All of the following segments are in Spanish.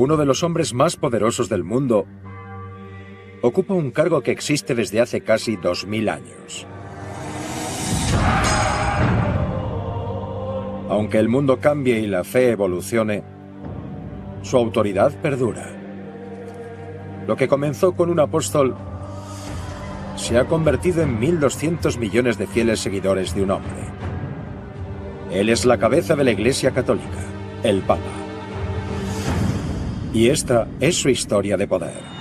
uno de los hombres más poderosos del mundo, ocupa un cargo que existe desde hace casi 2000 años. Aunque el mundo cambie y la fe evolucione, su autoridad perdura. Lo que comenzó con un apóstol se ha convertido en 1.200 millones de fieles seguidores de un hombre. Él es la cabeza de la Iglesia Católica, el Papa. Y esta es su historia de poder.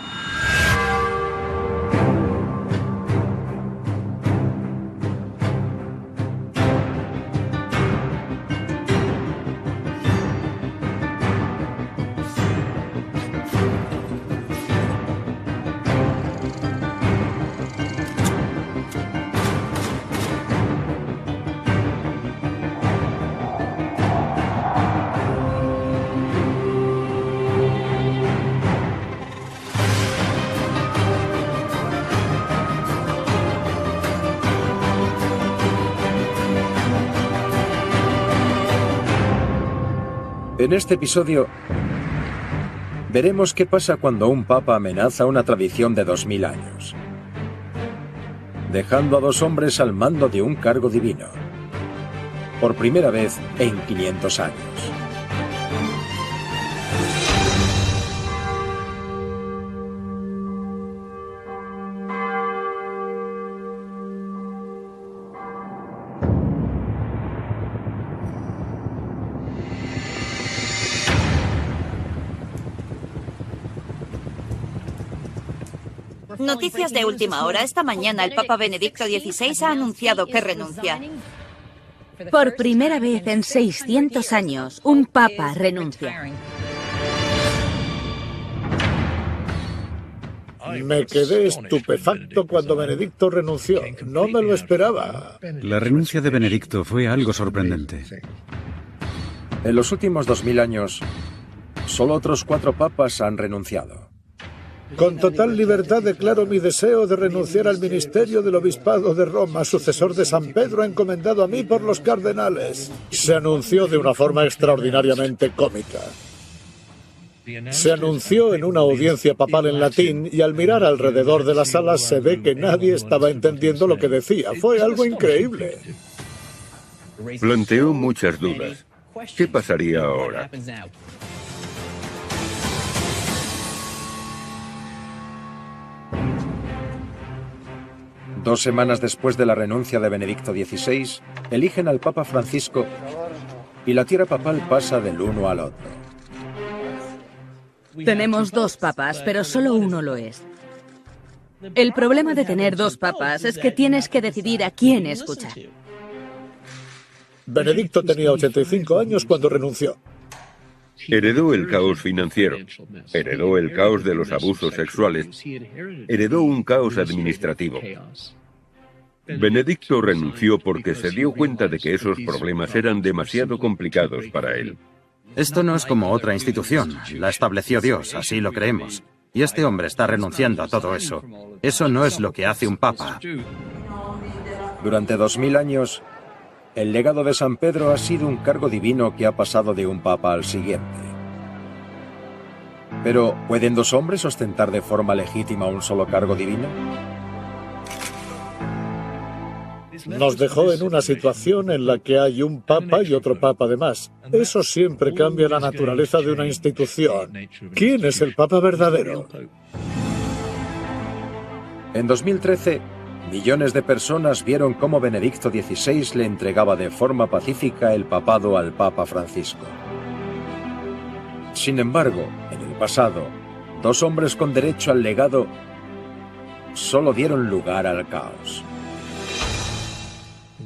En este episodio veremos qué pasa cuando un papa amenaza una tradición de 2000 años, dejando a dos hombres al mando de un cargo divino, por primera vez en 500 años. Noticias de última hora. Esta mañana el Papa Benedicto XVI ha anunciado que renuncia. Por primera vez en 600 años, un papa renuncia. Me quedé estupefacto cuando Benedicto renunció. No me lo esperaba. La renuncia de Benedicto fue algo sorprendente. En los últimos 2000 años, solo otros 4 papas han renunciado. Con total libertad declaro mi deseo de renunciar al ministerio del Obispado de Roma, sucesor de San Pedro encomendado a mí por los cardenales. Se anunció de una forma extraordinariamente cómica. Se anunció en una audiencia papal en latín y al mirar alrededor de la sala se ve que nadie estaba entendiendo lo que decía. Fue algo increíble. Planteó muchas dudas. ¿Qué pasaría ahora? Dos semanas después de la renuncia de Benedicto XVI, eligen al Papa Francisco y la tierra papal pasa del uno al otro. Tenemos 2 papas, pero solo uno lo es. El problema de tener 2 papas es que tienes que decidir a quién escuchar. Benedicto tenía 85 años cuando renunció. Heredó el caos financiero, heredó el caos de los abusos sexuales, heredó un caos administrativo. Benedicto renunció porque se dio cuenta de que esos problemas eran demasiado complicados para él. Esto no es como otra institución. La estableció Dios, así lo creemos. Y este hombre está renunciando a todo eso. Eso no es lo que hace un papa. Durante 2000 años, el legado de San Pedro ha sido un cargo divino que ha pasado de un papa al siguiente. Pero, ¿pueden 2 hombres ostentar de forma legítima un solo cargo divino? Nos dejó en una situación en la que hay un papa y otro papa de más. Eso siempre cambia la naturaleza de una institución. ¿Quién es el papa verdadero? En 2013, millones de personas vieron cómo Benedicto XVI le entregaba de forma pacífica el papado al Papa Francisco. Sin embargo, en el pasado, 2 hombres con derecho al legado solo dieron lugar al caos.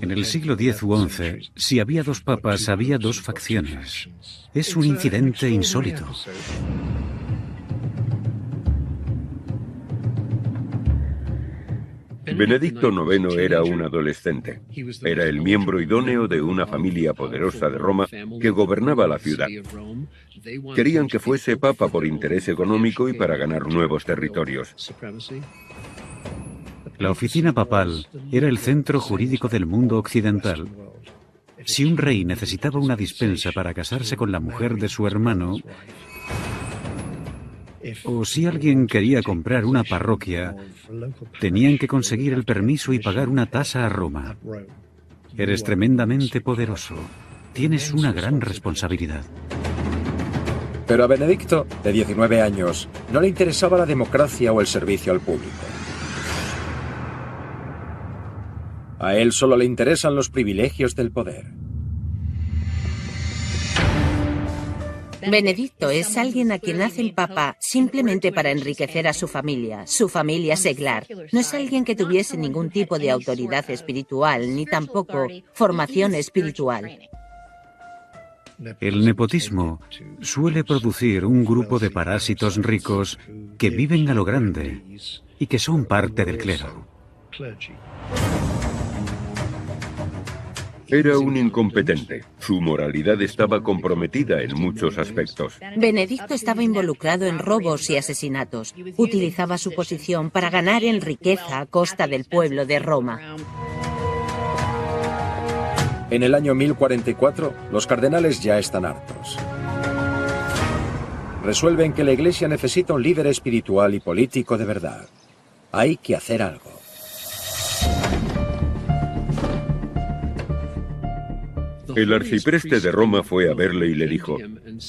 En el siglo X u XI, si había 2 papas, había 2 facciones. Es un incidente insólito. Benedicto IX era un adolescente. Era el miembro idóneo de una familia poderosa de Roma que gobernaba la ciudad. Querían que fuese papa por interés económico y para ganar nuevos territorios. La oficina papal era el centro jurídico del mundo occidental. Si un rey necesitaba una dispensa para casarse con la mujer de su hermano, o si alguien quería comprar una parroquia, tenían que conseguir el permiso y pagar una tasa a Roma. Eres tremendamente poderoso. Tienes una gran responsabilidad. Pero a Benedicto, de 19 años, no le interesaba la democracia o el servicio al público. A él solo le interesan los privilegios del poder. Benedicto es alguien a quien hace el Papa simplemente para enriquecer a su familia seglar. No es alguien que tuviese ningún tipo de autoridad espiritual, ni tampoco formación espiritual. El nepotismo suele producir un grupo de parásitos ricos que viven a lo grande y que son parte del clero. Era un incompetente. Su moralidad estaba comprometida en muchos aspectos. Benedicto estaba involucrado en robos y asesinatos. Utilizaba su posición para ganar en riqueza a costa del pueblo de Roma. En el año 1044, los cardenales ya están hartos. Resuelven que la Iglesia necesita un líder espiritual y político de verdad. Hay que hacer algo. El arcipreste de Roma fue a verle y le dijo: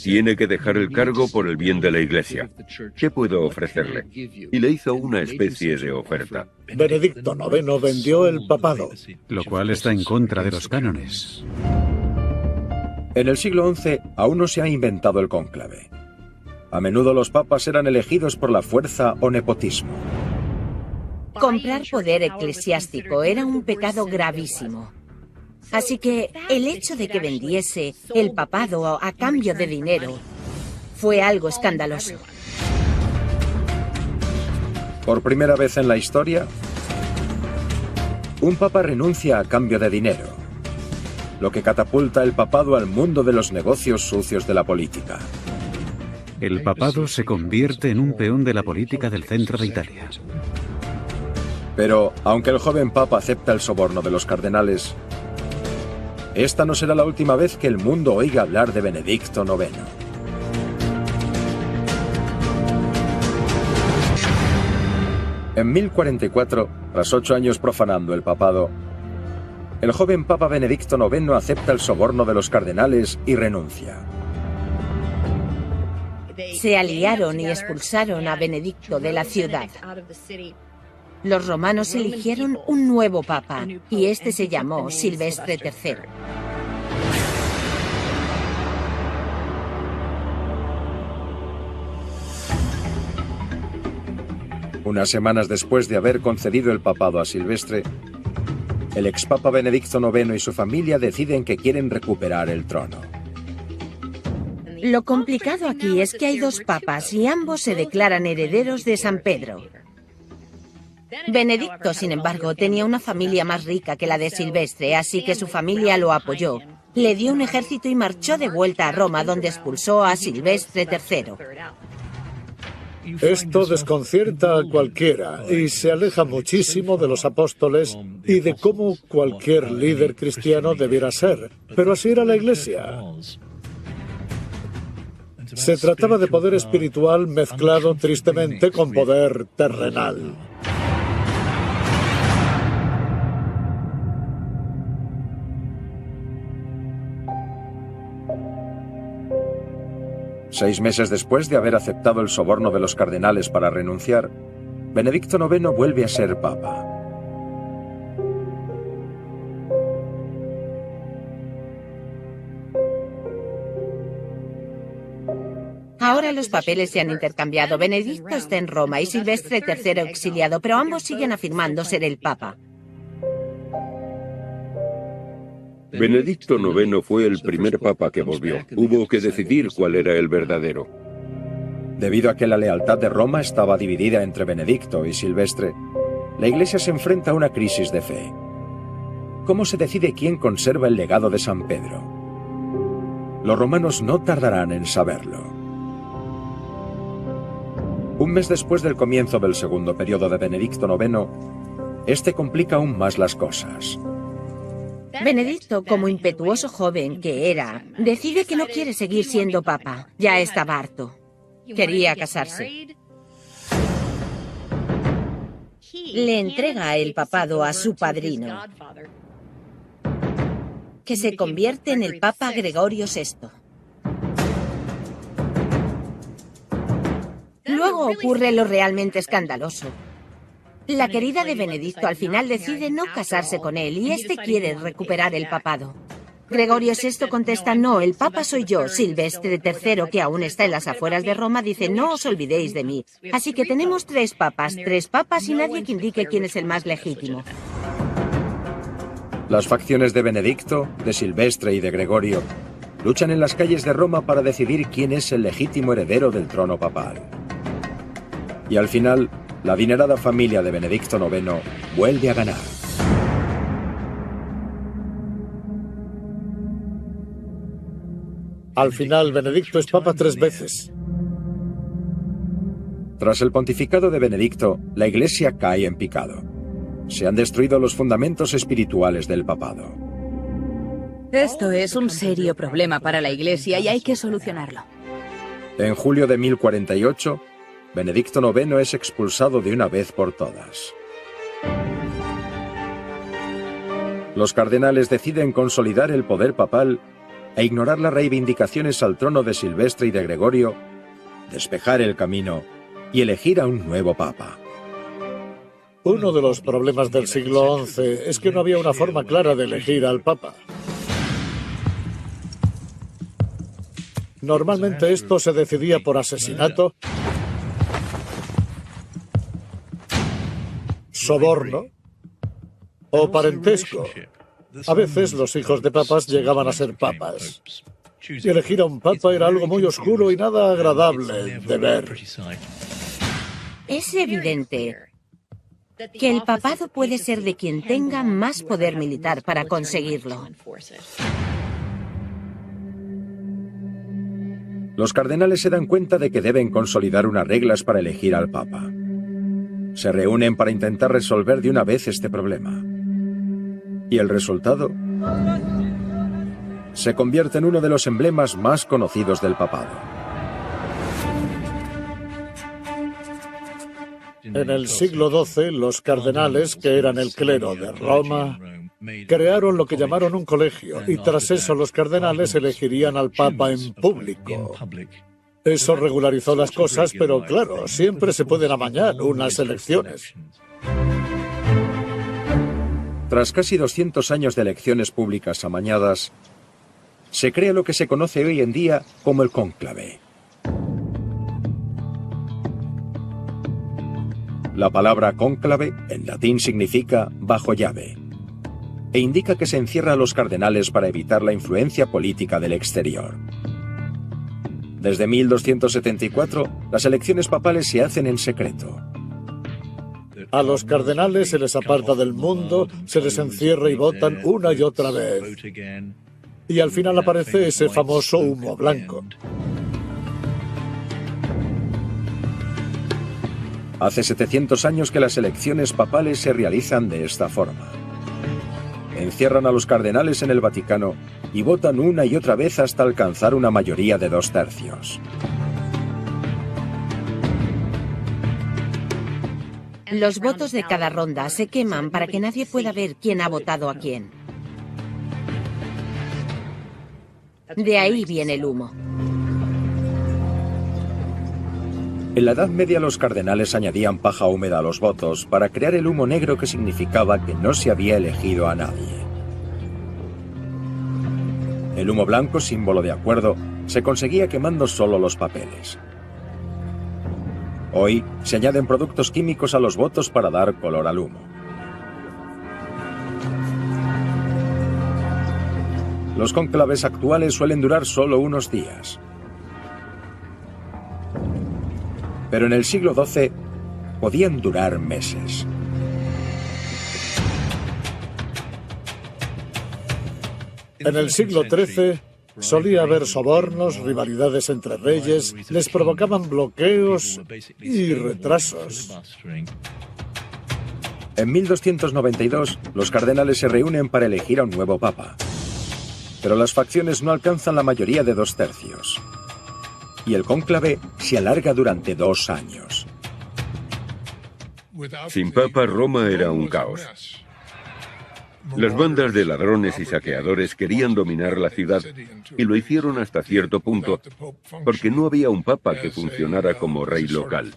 tiene que dejar el cargo por el bien de la Iglesia. ¿Qué puedo ofrecerle? Y le hizo una especie de oferta. Benedicto IX vendió el papado. Lo cual está en contra de los cánones. En el siglo XI aún no se ha inventado el cónclave. A menudo los papas eran elegidos por la fuerza o nepotismo. Comprar poder eclesiástico era un pecado gravísimo. Así que el hecho de que vendiese el papado a cambio de dinero fue algo escandaloso. Por primera vez en la historia, un papa renuncia a cambio de dinero, lo que catapulta el papado al mundo de los negocios sucios de la política. El papado se convierte en un peón de la política del centro de Italia. Pero, aunque el joven papa acepta el soborno de los cardenales, esta no será la última vez que el mundo oiga hablar de Benedicto IX. En 1044, tras 8 años profanando el papado, el joven papa Benedicto IX acepta el soborno de los cardenales y renuncia. Se aliaron y expulsaron a Benedicto de la ciudad. Los romanos eligieron un nuevo papa, y este se llamó Silvestre III. Unas semanas después de haber concedido el papado a Silvestre, el expapa Benedicto IX y su familia deciden que quieren recuperar el trono. Lo complicado aquí es que hay dos papas y ambos se declaran herederos de San Pedro. Benedicto, sin embargo, tenía una familia más rica que la de Silvestre, así que su familia lo apoyó. Le dio un ejército y marchó de vuelta a Roma, donde expulsó a Silvestre III. Esto desconcierta a cualquiera y se aleja muchísimo de los apóstoles y de cómo cualquier líder cristiano debiera ser. Pero así era la Iglesia. Se trataba de poder espiritual mezclado tristemente con poder terrenal. Seis meses después de haber aceptado el soborno de los cardenales para renunciar, Benedicto IX vuelve a ser papa. Ahora los papeles se han intercambiado. Benedicto está en Roma y Silvestre III exiliado, pero ambos siguen afirmando ser el papa. Benedicto IX fue el primer papa que volvió. Hubo que decidir cuál era el verdadero. Debido a que la lealtad de Roma estaba dividida entre Benedicto y Silvestre, la Iglesia se enfrenta a una crisis de fe. ¿Cómo se decide quién conserva el legado de San Pedro? Los romanos no tardarán en saberlo. Un mes después del comienzo del segundo periodo de Benedicto IX, este complica aún más las cosas. Benedicto, como impetuoso joven que era, decide que no quiere seguir siendo papa. Ya estaba harto. Quería casarse. Le entrega el papado a su padrino, que se convierte en el Papa Gregorio VI. Luego ocurre lo realmente escandaloso. La querida de Benedicto al final decide no casarse con él y este quiere recuperar el papado. Gregorio VI contesta: no, el Papa soy yo. Silvestre III, que aún está en las afueras de Roma, dice: no os olvidéis de mí. Así que tenemos tres papas y nadie que indique quién es el más legítimo. Las facciones de Benedicto, de Silvestre y de Gregorio luchan en las calles de Roma para decidir quién es el legítimo heredero del trono papal. Y al final, la adinerada familia de Benedicto IX vuelve a ganar. Al final, Benedicto es papa 3 veces. Tras el pontificado de Benedicto, la Iglesia cae en picado. Se han destruido los fundamentos espirituales del papado. Esto es un serio problema para la Iglesia y hay que solucionarlo. En julio de 1048, Benedicto IX es expulsado de una vez por todas. Los cardenales deciden consolidar el poder papal e ignorar las reivindicaciones al trono de Silvestre y de Gregorio, despejar el camino y elegir a un nuevo papa. Uno de los problemas del siglo XI es que no había una forma clara de elegir al papa. Normalmente esto se decidía por asesinato, soborno o parentesco. A veces los hijos de papas llegaban a ser papas. Y elegir a un papa era algo muy oscuro y nada agradable de ver. Es evidente que el papado puede ser de quien tenga más poder militar para conseguirlo. Los cardenales se dan cuenta de que deben consolidar unas reglas para elegir al papa. Se reúnen para intentar resolver de una vez este problema. Y el resultado se convierte en uno de los emblemas más conocidos del papado. En el siglo XII, los cardenales, que eran el clero de Roma, crearon lo que llamaron un colegio, y tras eso los cardenales elegirían al papa en público. Eso regularizó las cosas, pero claro, siempre se pueden amañar unas elecciones. Tras casi 200 años de elecciones públicas amañadas, se crea lo que se conoce hoy en día como el cónclave. La palabra cónclave en latín significa bajo llave e indica que se encierra a los cardenales para evitar la influencia política del exterior. Desde 1274, las elecciones papales se hacen en secreto. A los cardenales se les aparta del mundo, se les encierra y votan una y otra vez. Y al final aparece ese famoso humo blanco. Hace 700 años que las elecciones papales se realizan de esta forma. Encierran a los cardenales en el Vaticano y votan una y otra vez hasta alcanzar una mayoría de 2/3. Los votos de cada ronda se queman para que nadie pueda ver quién ha votado a quién. De ahí viene el humo. En la Edad Media los cardenales añadían paja húmeda a los votos para crear el humo negro que significaba que no se había elegido a nadie. El humo blanco, símbolo de acuerdo, se conseguía quemando solo los papeles. Hoy se añaden productos químicos a los votos para dar color al humo. Los cónclaves actuales suelen durar solo unos días. Pero en el siglo XII podían durar meses. En el siglo XIII solía haber sobornos, rivalidades entre reyes, les provocaban bloqueos y retrasos. En 1292, los cardenales se reúnen para elegir a un nuevo papa. Pero las facciones no alcanzan la mayoría de 2/3. y el cónclave se alarga durante 2 años. Sin papa, Roma era un caos. Las bandas de ladrones y saqueadores querían dominar la ciudad y lo hicieron hasta cierto punto porque no había un papa que funcionara como rey local.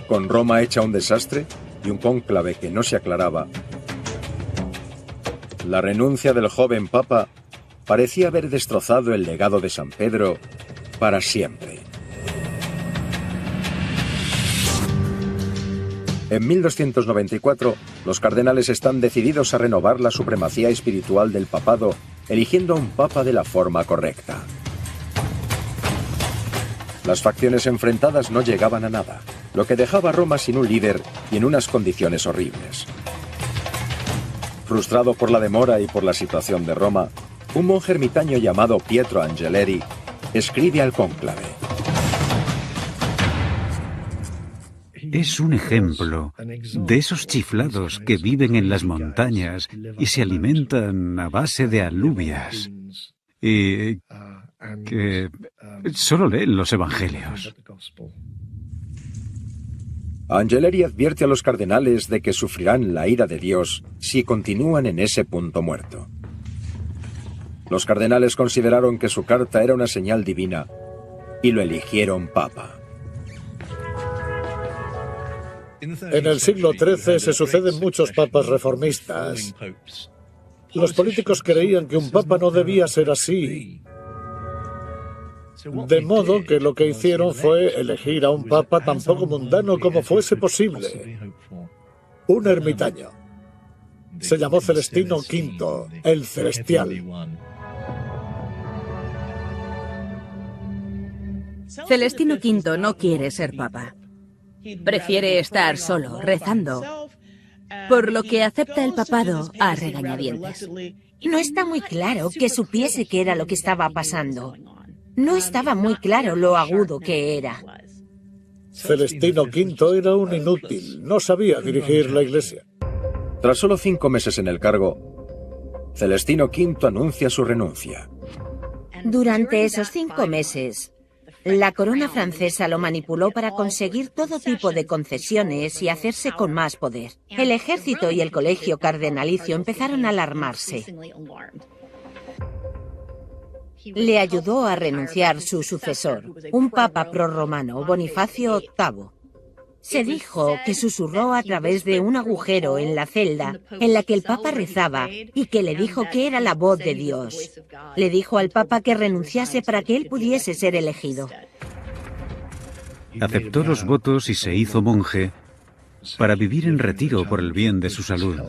Con Roma hecha un desastre y un cónclave que no se aclaraba, la renuncia del joven papa parecía haber destrozado el legado de San Pedro para siempre. En 1294, los cardenales están decididos a renovar la supremacía espiritual del papado, eligiendo a un papa de la forma correcta. Las facciones enfrentadas no llegaban a nada, lo que dejaba a Roma sin un líder y en unas condiciones horribles. Frustrado por la demora y por la situación de Roma, un monje ermitaño llamado Pietro Angeleri escribe al cónclave: Es un ejemplo de esos chiflados que viven en las montañas y se alimentan a base de alubias y que solo leen los evangelios. Angeleri advierte a los cardenales de que sufrirán la ira de Dios si continúan en ese punto muerto. Los cardenales consideraron que su carta era una señal divina y lo eligieron papa. En el siglo XIII se suceden muchos papas reformistas. Los políticos creían que un papa no debía ser así. De modo que lo que hicieron fue elegir a un papa tan poco mundano como fuese posible. Un ermitaño. Se llamó Celestino V, el Celestial. Celestino V no quiere ser papa. Prefiere estar solo, rezando, por lo que acepta el papado a regañadientes. No está muy claro que supiese qué era lo que estaba pasando. No estaba muy claro lo agudo que era. Celestino V era un inútil, no sabía dirigir la iglesia. Tras solo 5 meses en el cargo, Celestino V anuncia su renuncia. Durante esos 5 meses, la corona francesa lo manipuló para conseguir todo tipo de concesiones y hacerse con más poder. El ejército y el colegio cardenalicio empezaron a alarmarse. Le ayudó a renunciar su sucesor, un papa prorromano, Bonifacio VIII. Se dijo que susurró a través de un agujero en la celda en la que el papa rezaba y que le dijo que era la voz de Dios. Le dijo al papa que renunciase para que él pudiese ser elegido. Aceptó los votos y se hizo monje para vivir en retiro por el bien de su salud.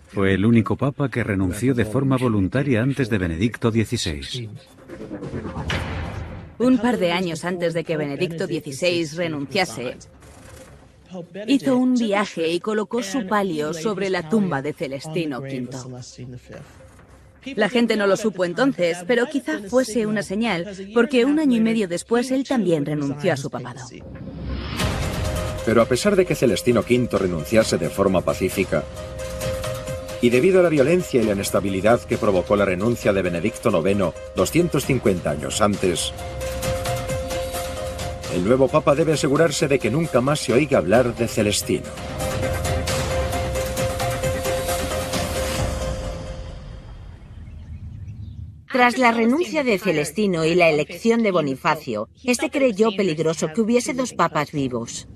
Fue el único papa que renunció de forma voluntaria antes de Benedicto XVI. Un par de años antes de que Benedicto XVI renunciase, hizo un viaje y colocó su palio sobre la tumba de Celestino V. La gente no lo supo entonces, pero quizá fuese una señal, porque 1 año y medio después él también renunció a su papado. Pero a pesar de que Celestino V renunciase de forma pacífica, y debido a la violencia y la inestabilidad que provocó la renuncia de Benedicto IX 250 años antes, el nuevo papa debe asegurarse de que nunca más se oiga hablar de Celestino. Tras la renuncia de Celestino y la elección de Bonifacio, este creyó peligroso que hubiese 2 papas vivos.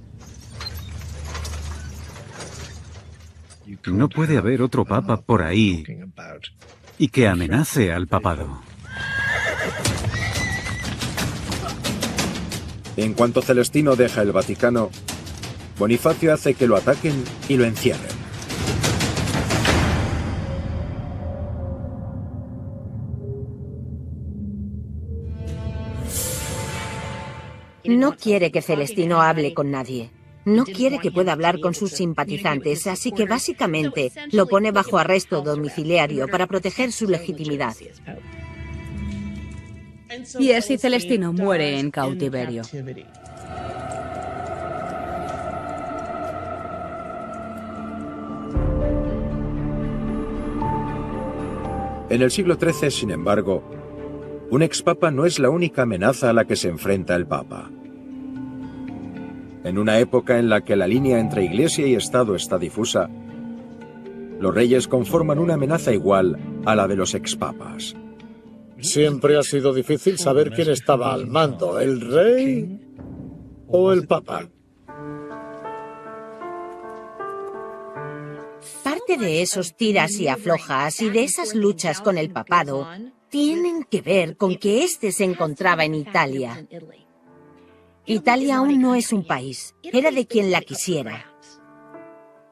No puede haber otro papa por ahí y que amenace al papado. En cuanto Celestino deja el Vaticano, Bonifacio hace que lo ataquen y lo encierren. No quiere que Celestino hable con nadie. No quiere que pueda hablar con sus simpatizantes, así que básicamente lo pone bajo arresto domiciliario para proteger su legitimidad. Y así Celestino muere en cautiverio. En el siglo XIII, sin embargo, un expapa no es la única amenaza a la que se enfrenta el Papa. En una época en la que la línea entre Iglesia y Estado está difusa, los reyes conforman una amenaza igual a la de los expapas. Siempre ha sido difícil saber quién estaba al mando, el rey o el Papa. Parte de esos tiras y aflojas y de esas luchas con el papado tienen que ver con que éste se encontraba en Italia. Italia aún no es un país, era de quien la quisiera.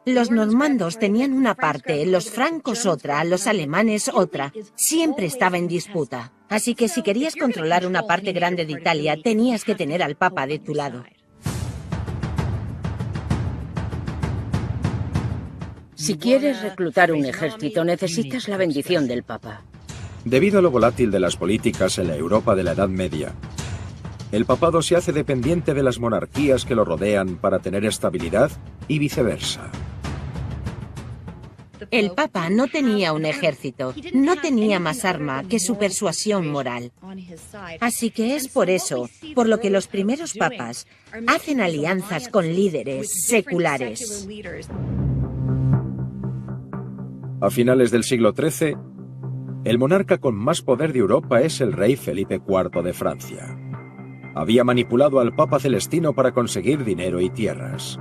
Los normandos tenían una parte, los francos otra, los alemanes otra. Siempre estaba en disputa. Así que si querías controlar una parte grande de Italia, tenías que tener al Papa de tu lado. Si quieres reclutar un ejército, necesitas la bendición del Papa. Debido a lo volátil de las políticas en la Europa de la Edad Media, el papado se hace dependiente de las monarquías que lo rodean para tener estabilidad y viceversa. El Papa no tenía un ejército, no tenía más arma que su persuasión moral. Así que es por eso, por lo que los primeros papas hacen alianzas con líderes seculares. A finales del siglo XIII, el monarca con más poder de Europa es el rey Felipe IV de Francia. Había manipulado al Papa Celestino para conseguir dinero y tierras.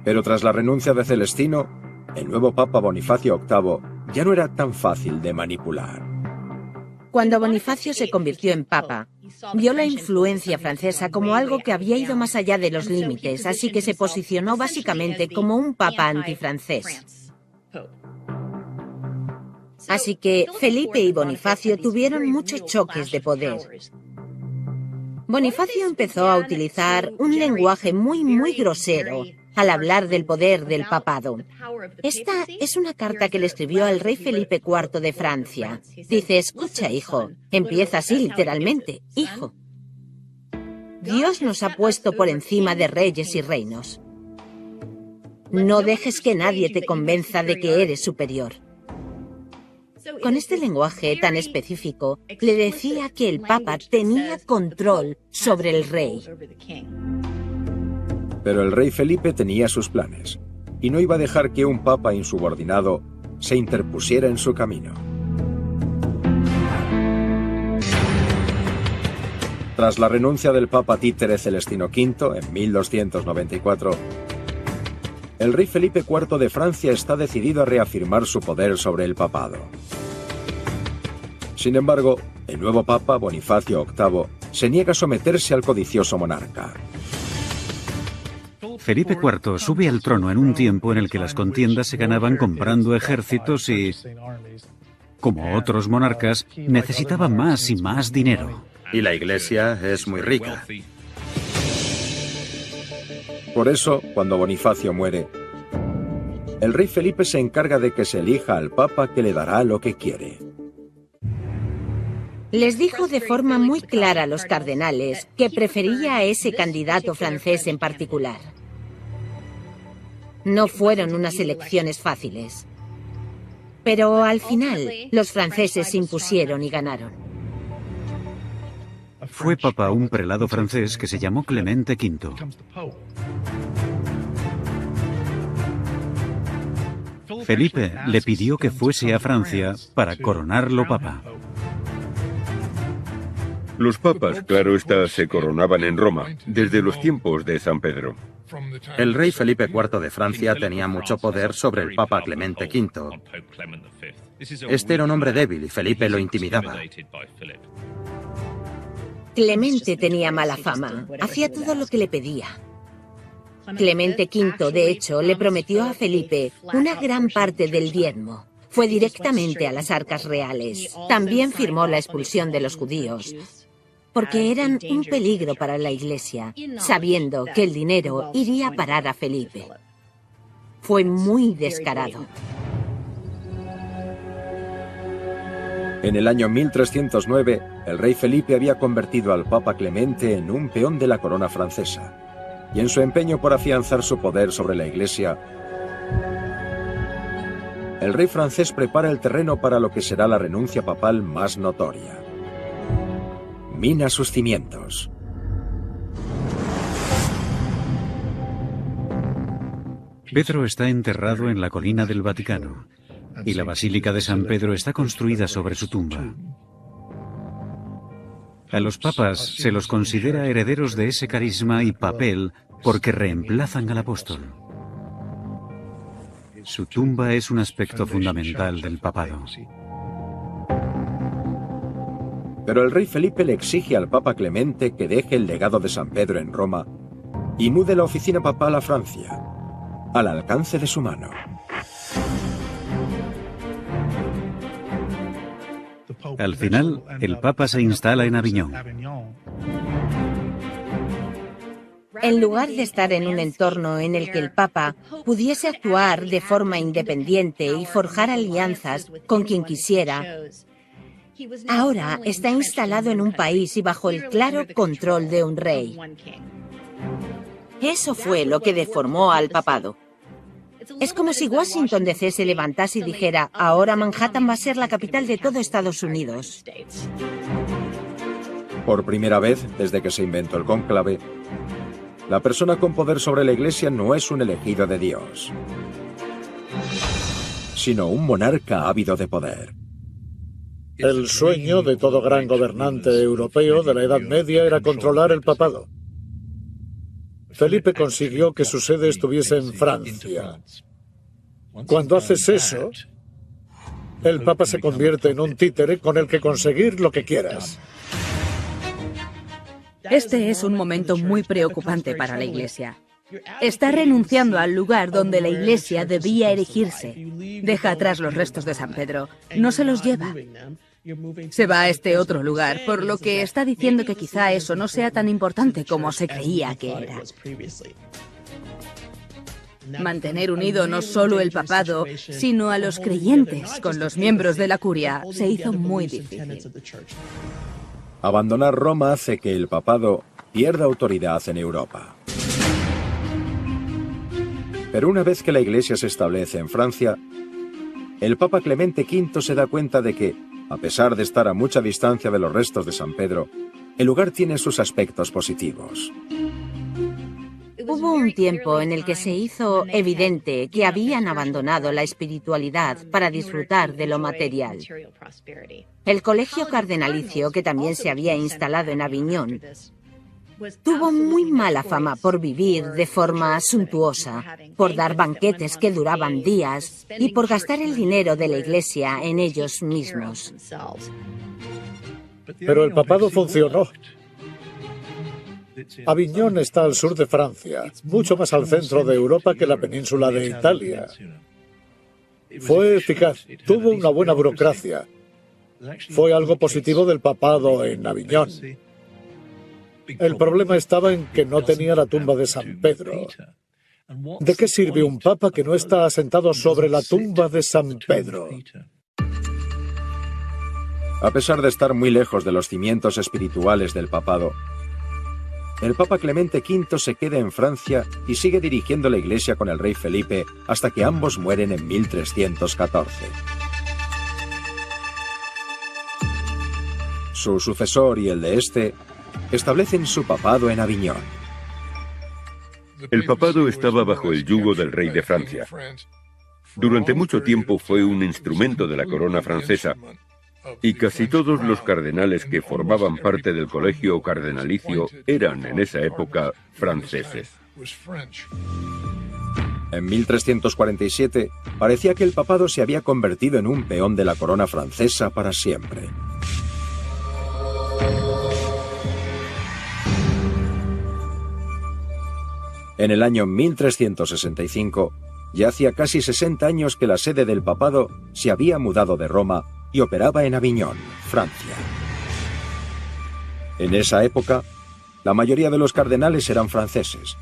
Pero tras la renuncia de Celestino, el nuevo Papa Bonifacio VIII ya no era tan fácil de manipular. Cuando Bonifacio se convirtió en Papa, vio la influencia francesa como algo que había ido más allá de los límites, así que se posicionó básicamente como un Papa antifrancés. Así que Felipe y Bonifacio tuvieron muchos choques de poder. Bonifacio empezó a utilizar un lenguaje muy grosero al hablar del poder del papado. Esta es una carta que le escribió al rey Felipe IV de Francia. Dice: escucha, hijo. Empieza así literalmente: hijo. Dios nos ha puesto por encima de reyes y reinos. No dejes que nadie te convenza de que eres superior. Con este lenguaje tan específico, le decía que el Papa tenía control sobre el rey. Pero el rey Felipe tenía sus planes, y no iba a dejar que un papa insubordinado se interpusiera en su camino. Tras la renuncia del papa títere Celestino V en 1294, el rey Felipe IV de Francia está decidido a reafirmar su poder sobre el papado. Sin embargo, el nuevo papa, Bonifacio VIII, se niega a someterse al codicioso monarca. Felipe IV sube al trono en un tiempo en el que las contiendas se ganaban comprando ejércitos y, como otros monarcas, necesitaba más y más dinero. Y la Iglesia es muy rica. Por eso, cuando Bonifacio muere, el rey Felipe se encarga de que se elija al papa que le dará lo que quiere. Les dijo de forma muy clara a los cardenales que prefería a ese candidato francés en particular. No fueron unas elecciones fáciles. Pero al final, los franceses se impusieron y ganaron. Fue papa un prelado francés que se llamó Clemente V. Felipe le pidió que fuese a Francia para coronarlo papa. Los papas, claro está, se coronaban en Roma, desde los tiempos de San Pedro. El rey Felipe IV de Francia tenía mucho poder sobre el Papa Clemente V. Este era un hombre débil y Felipe lo intimidaba. Clemente tenía mala fama, hacía todo lo que le pedía. Clemente V, de hecho, le prometió a Felipe una gran parte del diezmo. Fue directamente a las arcas reales. También firmó la expulsión de los judíos, porque eran un peligro para la Iglesia, sabiendo que el dinero iría a parar a Felipe. Fue muy descarado. En el año 1309, el rey Felipe había convertido al Papa Clemente en un peón de la corona francesa, y en su empeño por afianzar su poder sobre la Iglesia, el rey francés prepara el terreno para lo que será la renuncia papal más notoria. Mina sus cimientos. Pedro está enterrado en la colina del Vaticano y la Basílica de San Pedro está construida sobre su tumba. A los papas se los considera herederos de ese carisma y papel porque reemplazan al apóstol. Su tumba es un aspecto fundamental del papado. Pero el rey Felipe le exige al Papa Clemente que deje el legado de San Pedro en Roma y mude la oficina papal a Francia, al alcance de su mano. Al final, el Papa se instala en Aviñón. En lugar de estar en un entorno en el que el Papa pudiese actuar de forma independiente y forjar alianzas con quien quisiera, ahora está instalado en un país y bajo el claro control de un rey. Eso fue lo que deformó al papado. Es como si Washington DC se levantase y dijera, ahora Manhattan va a ser la capital de todo Estados Unidos. Por primera vez desde que se inventó el cónclave, la persona con poder sobre la Iglesia no es un elegido de Dios, sino un monarca ávido de poder. El sueño de todo gran gobernante europeo de la Edad Media era controlar el papado. Felipe consiguió que su sede estuviese en Francia. Cuando haces eso, el Papa se convierte en un títere con el que conseguir lo que quieras. Este es un momento muy preocupante para la Iglesia. Está renunciando al lugar donde la Iglesia debía erigirse. Deja atrás los restos de San Pedro. No se los lleva. Se va a este otro lugar, por lo que está diciendo que quizá eso no sea tan importante como se creía que era. Mantener unido no solo el papado, sino a los creyentes con los miembros de la curia se hizo muy difícil. Abandonar Roma hace que el papado pierda autoridad en Europa. Pero una vez que la Iglesia se establece en Francia, el Papa Clemente V se da cuenta de que, a pesar de estar a mucha distancia de los restos de San Pedro, el lugar tiene sus aspectos positivos. Hubo un tiempo en el que se hizo evidente que habían abandonado la espiritualidad para disfrutar de lo material. El colegio cardenalicio, que también se había instalado en Aviñón, tuvo muy mala fama por vivir de forma suntuosa, por dar banquetes que duraban días y por gastar el dinero de la Iglesia en ellos mismos. Pero el papado funcionó. Aviñón está al sur de Francia, mucho más al centro de Europa que la península de Italia. Fue eficaz, tuvo una buena burocracia. Fue algo positivo del papado en Aviñón. El problema estaba en que no tenía la tumba de San Pedro. ¿De qué sirve un papa que no está asentado sobre la tumba de San Pedro? A pesar de estar muy lejos de los cimientos espirituales del papado, el Papa Clemente V se queda en Francia y sigue dirigiendo la Iglesia con el rey Felipe hasta que ambos mueren en 1314. Su sucesor y el de este establecen su papado en Aviñón. El papado estaba bajo el yugo del rey de Francia. Durante mucho tiempo fue un instrumento de la corona francesa, y casi todos los cardenales que formaban parte del colegio cardenalicio eran en esa época franceses. En 1347 parecía que el papado se había convertido en un peón de la corona francesa para siempre. En el año 1365, ya hacía casi 60 años que la sede del papado se había mudado de Roma y operaba en Aviñón, Francia. En esa época, la mayoría de los cardenales eran franceses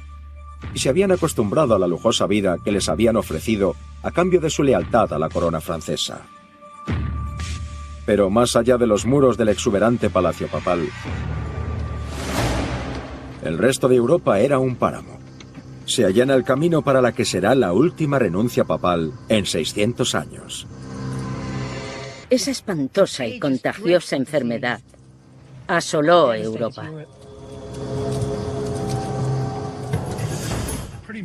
y se habían acostumbrado a la lujosa vida que les habían ofrecido a cambio de su lealtad a la corona francesa. Pero más allá de los muros del exuberante palacio papal, el resto de Europa era un páramo, se allana el camino para la que será la última renuncia papal en 600 años. Esa espantosa y contagiosa enfermedad asoló Europa.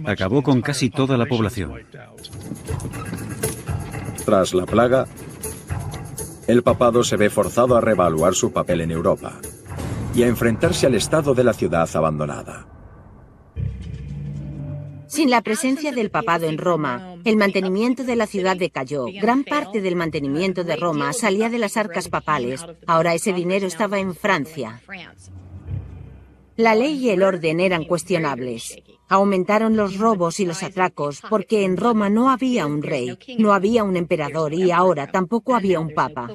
Acabó con casi toda la población. Tras la plaga, el papado se ve forzado a reevaluar su papel en Europa y a enfrentarse al estado de la ciudad abandonada. Sin la presencia del papado en Roma, el mantenimiento de la ciudad decayó. Gran parte del mantenimiento de Roma salía de las arcas papales. Ahora ese dinero estaba en Francia. La ley y el orden eran cuestionables. Aumentaron los robos y los atracos porque en Roma no había un rey, no había un emperador y ahora tampoco había un papa.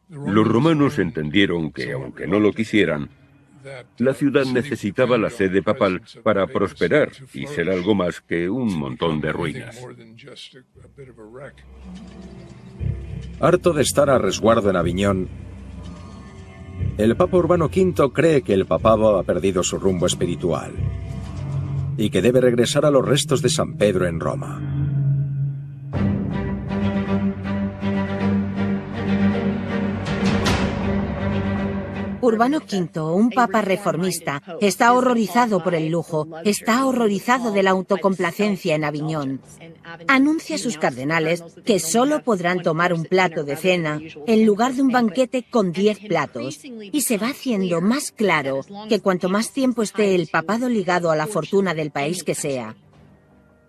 Los romanos entendieron que, aunque no lo quisieran, la ciudad necesitaba la sede papal para prosperar y ser algo más que un montón de ruinas. Harto de estar a resguardo en Aviñón, el Papa Urbano V cree que el papado ha perdido su rumbo espiritual y que debe regresar a los restos de San Pedro en Roma. Urbano V, un papa reformista, está horrorizado por el lujo, está horrorizado de la autocomplacencia en Aviñón. Anuncia a sus cardenales que solo podrán tomar un plato de cena en lugar de un banquete con 10 platos. Y se va haciendo más claro que cuanto más tiempo esté el papado ligado a la fortuna del país que sea,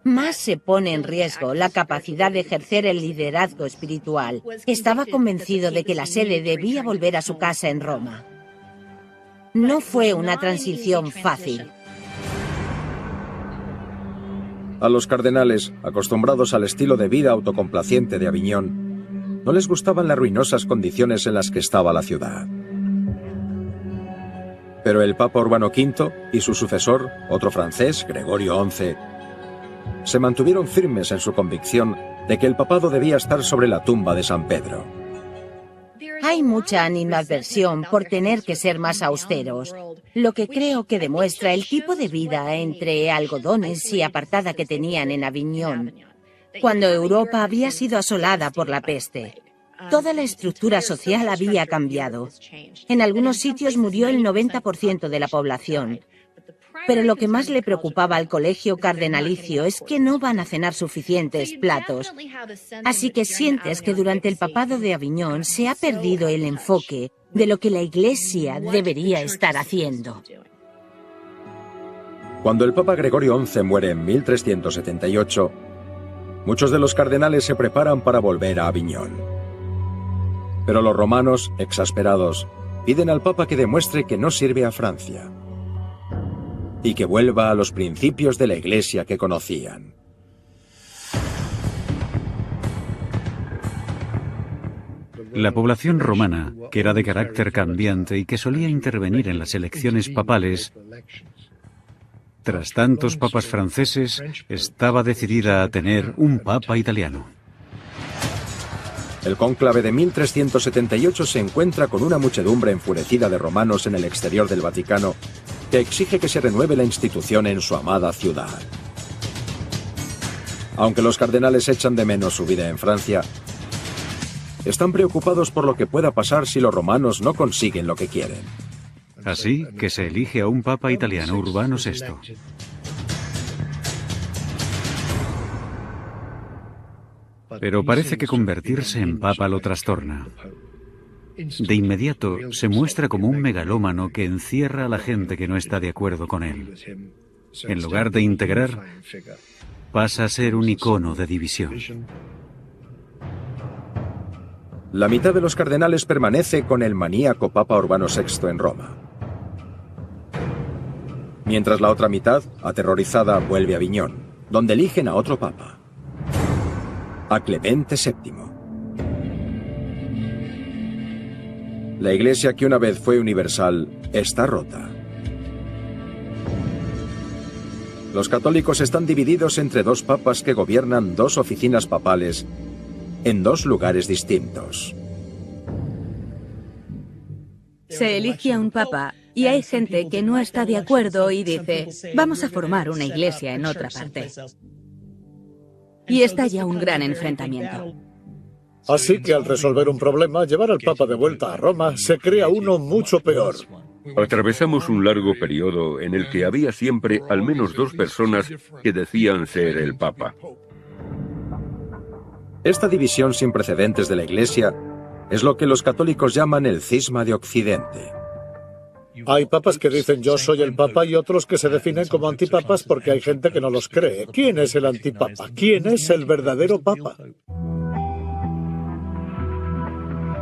más se pone en riesgo la capacidad de ejercer el liderazgo espiritual. Estaba convencido de que la sede debía volver a su casa en Roma. No fue una transición fácil. A los cardenales, acostumbrados al estilo de vida autocomplaciente de Aviñón, no les gustaban las ruinosas condiciones en las que estaba la ciudad. Pero el Papa Urbano V y su sucesor, otro francés, Gregorio XI, se mantuvieron firmes en su convicción de que el papado debía estar sobre la tumba de San Pedro. Hay mucha animadversión por tener que ser más austeros, lo que creo que demuestra el tipo de vida entre algodones y apartada que tenían en Aviñón, cuando Europa había sido asolada por la peste. Toda la estructura social había cambiado. En algunos sitios murió el 90% de la población. Pero lo que más le preocupaba al colegio cardenalicio es que no van a cenar suficientes platos. Así que sientes que durante el papado de Aviñón se ha perdido el enfoque de lo que la Iglesia debería estar haciendo. Cuando el Papa Gregorio XI muere en 1378, muchos de los cardenales se preparan para volver a Aviñón. Pero los romanos, exasperados, piden al Papa que demuestre que no sirve a Francia y que vuelva a los principios de la Iglesia que conocían. La población romana, que era de carácter cambiante y que solía intervenir en las elecciones papales, tras tantos papas franceses, estaba decidida a tener un papa italiano. El cónclave de 1378 se encuentra con una muchedumbre enfurecida de romanos en el exterior del Vaticano que exige que se renueve la institución en su amada ciudad. Aunque los cardenales echan de menos su vida en Francia, están preocupados por lo que pueda pasar si los romanos no consiguen lo que quieren. Así que se elige a un papa italiano, Urbano VI. Pero parece que convertirse en papa lo trastorna. De inmediato se muestra como un megalómano que encierra a la gente que no está de acuerdo con él. En lugar de integrar, pasa a ser un icono de división. La mitad de los cardenales permanece con el maníaco Papa Urbano VI en Roma, mientras la otra mitad, aterrorizada, vuelve a Aviñón, donde eligen a otro papa, a Clemente VII. La Iglesia, que una vez fue universal, está rota. Los católicos están divididos entre dos papas que gobiernan dos oficinas papales en dos lugares distintos. Se elige a un papa Y hay gente que no está de acuerdo y dice, vamos a formar una iglesia en otra parte. Y está ya un gran enfrentamiento. Así que al resolver un problema, llevar al Papa de vuelta a Roma, se crea uno mucho peor. Atravesamos un largo periodo en el que había siempre al menos dos personas que decían ser el Papa. Esta división sin precedentes de la Iglesia es lo que los católicos llaman el cisma de Occidente. Hay papas que dicen yo soy el Papa y otros que se definen como antipapas porque hay gente que no los cree. ¿Quién es el antipapa? ¿Quién es el verdadero Papa?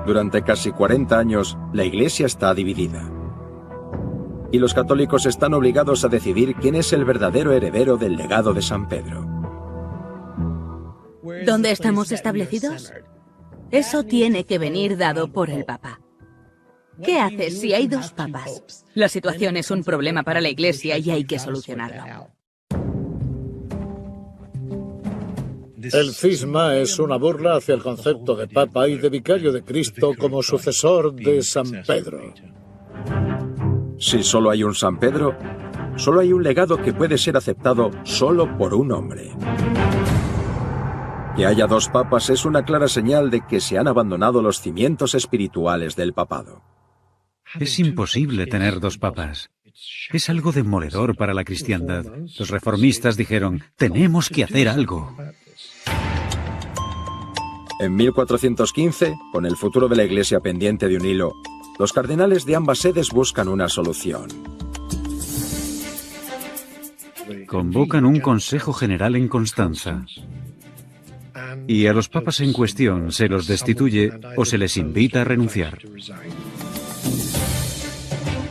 Durante casi 40 años, la Iglesia está dividida. Y los católicos están obligados a decidir quién es el verdadero heredero del legado de San Pedro. ¿Dónde estamos establecidos? Eso tiene que venir dado por el Papa. ¿Qué haces si hay dos papas? La situación es un problema para la Iglesia y hay que solucionarlo. El cisma es una burla hacia el concepto de Papa y de vicario de Cristo como sucesor de San Pedro. Si solo hay un San Pedro, solo hay un legado que puede ser aceptado solo por un hombre. Que haya dos papas es una clara señal de que se han abandonado los cimientos espirituales del papado. Es imposible tener dos papas. Es algo demoledor para la cristiandad. Los reformistas dijeron, tenemos que hacer algo. En 1415, con el futuro de la Iglesia pendiente de un hilo, los cardenales de ambas sedes buscan una solución. Convocan un Consejo General en Constanza. Y a los papas en cuestión se los destituye o se les invita a renunciar.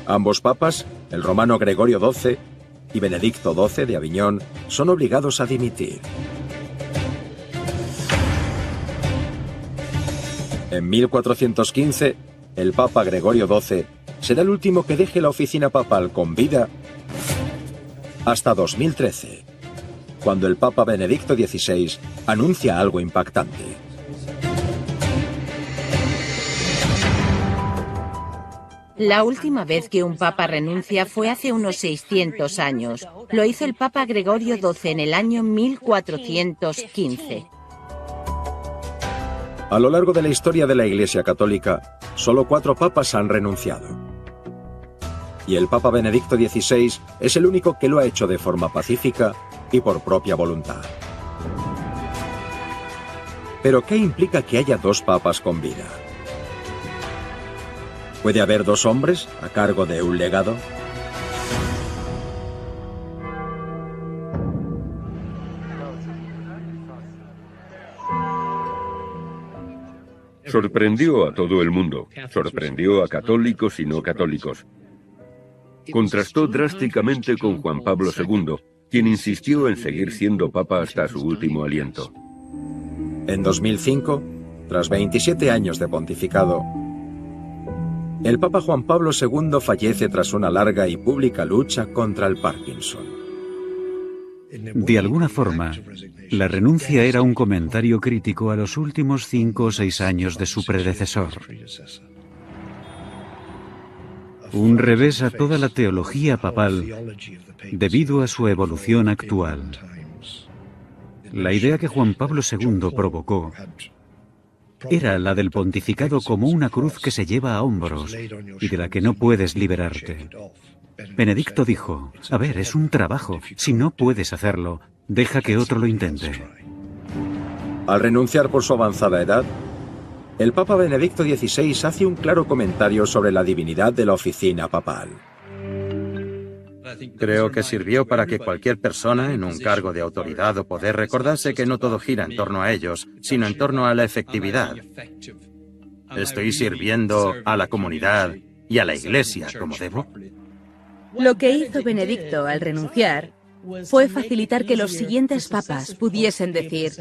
Ambos papas, el romano Gregorio XII y Benedicto XII de Aviñón, son obligados a dimitir. En 1415, el Papa Gregorio XII será el último que deje la oficina papal con vida hasta 2013, cuando el Papa Benedicto XVI anuncia algo impactante. La última vez que un papa renuncia fue hace unos 600 años. Lo hizo el Papa Gregorio XII en el año 1415. A lo largo de la historia de la Iglesia Católica, solo 4 papas han renunciado. Y el Papa Benedicto XVI es el único que lo ha hecho de forma pacífica y por propia voluntad. ¿Pero qué implica que haya dos papas con vida? ¿Puede haber dos hombres a cargo de un legado? Sorprendió a todo el mundo, sorprendió a católicos y no católicos. Contrastó drásticamente con Juan Pablo II, quien insistió en seguir siendo papa hasta su último aliento. En 2005, tras 27 años de pontificado, el Papa Juan Pablo II fallece tras una larga y pública lucha contra el Parkinson. De alguna forma, la renuncia era un comentario crítico a los últimos 5 o 6 años de su predecesor. Un revés a toda la teología papal debido a su evolución actual. La idea que Juan Pablo II provocó era la del pontificado como una cruz que se lleva a hombros y de la que no puedes liberarte. Benedicto dijo, a ver, es un trabajo, si no puedes hacerlo, deja que otro lo intente. Al renunciar por su avanzada edad, el Papa Benedicto XVI hace un claro comentario sobre la divinidad de la oficina papal. Creo que sirvió para que cualquier persona en un cargo de autoridad o poder recordase que no todo gira en torno a ellos, sino en torno a la efectividad. ¿Estoy sirviendo a la comunidad y a la Iglesia como debo? Lo que hizo Benedicto al renunciar fue facilitar que los siguientes papas pudiesen decir,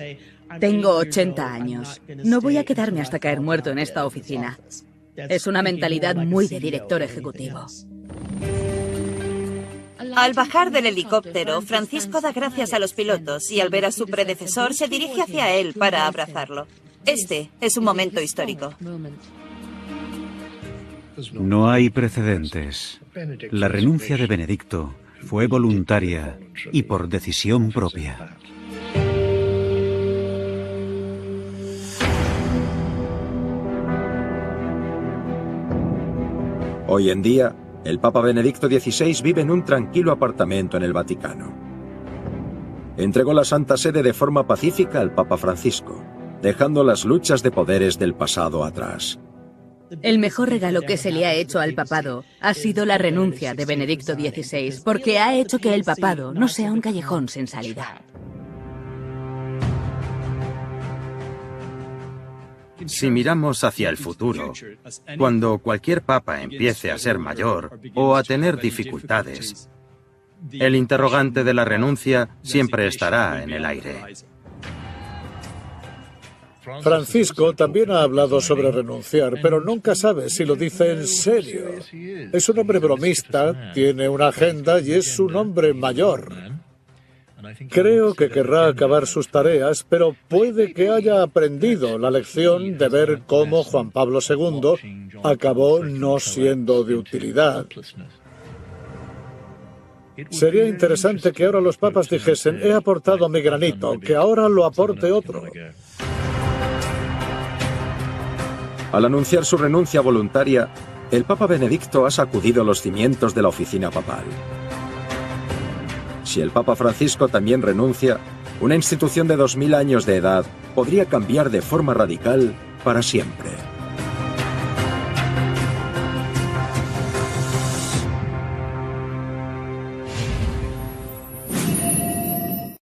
tengo 80 años, no voy a quedarme hasta caer muerto en esta oficina. Es una mentalidad muy de director ejecutivo. Al bajar del helicóptero, Francisco da gracias a los pilotos y al ver a su predecesor se dirige hacia él para abrazarlo. Este es un momento histórico. No hay precedentes. La renuncia de Benedicto fue voluntaria y por decisión propia. Hoy en día, el Papa Benedicto XVI vive en un tranquilo apartamento en el Vaticano. Entregó la Santa Sede de forma pacífica al Papa Francisco, dejando las luchas de poderes del pasado atrás. El mejor regalo que se le ha hecho al papado ha sido la renuncia de Benedicto XVI, porque ha hecho que el papado no sea un callejón sin salida. Si miramos hacia el futuro, cuando cualquier papa empiece a ser mayor o a tener dificultades, el interrogante de la renuncia siempre estará en el aire. Francisco también ha hablado sobre renunciar, pero nunca sabe si lo dice en serio. Es un hombre bromista, tiene una agenda y es un hombre mayor. Creo que querrá acabar sus tareas, pero puede que haya aprendido la lección de ver cómo Juan Pablo II acabó no siendo de utilidad. Sería interesante que ahora los papas dijesen: he aportado mi granito, que ahora lo aporte otro. Al anunciar su renuncia voluntaria, el Papa Benedicto ha sacudido los cimientos de la oficina papal. Si el Papa Francisco también renuncia, una institución de 2000 años de edad podría cambiar de forma radical para siempre.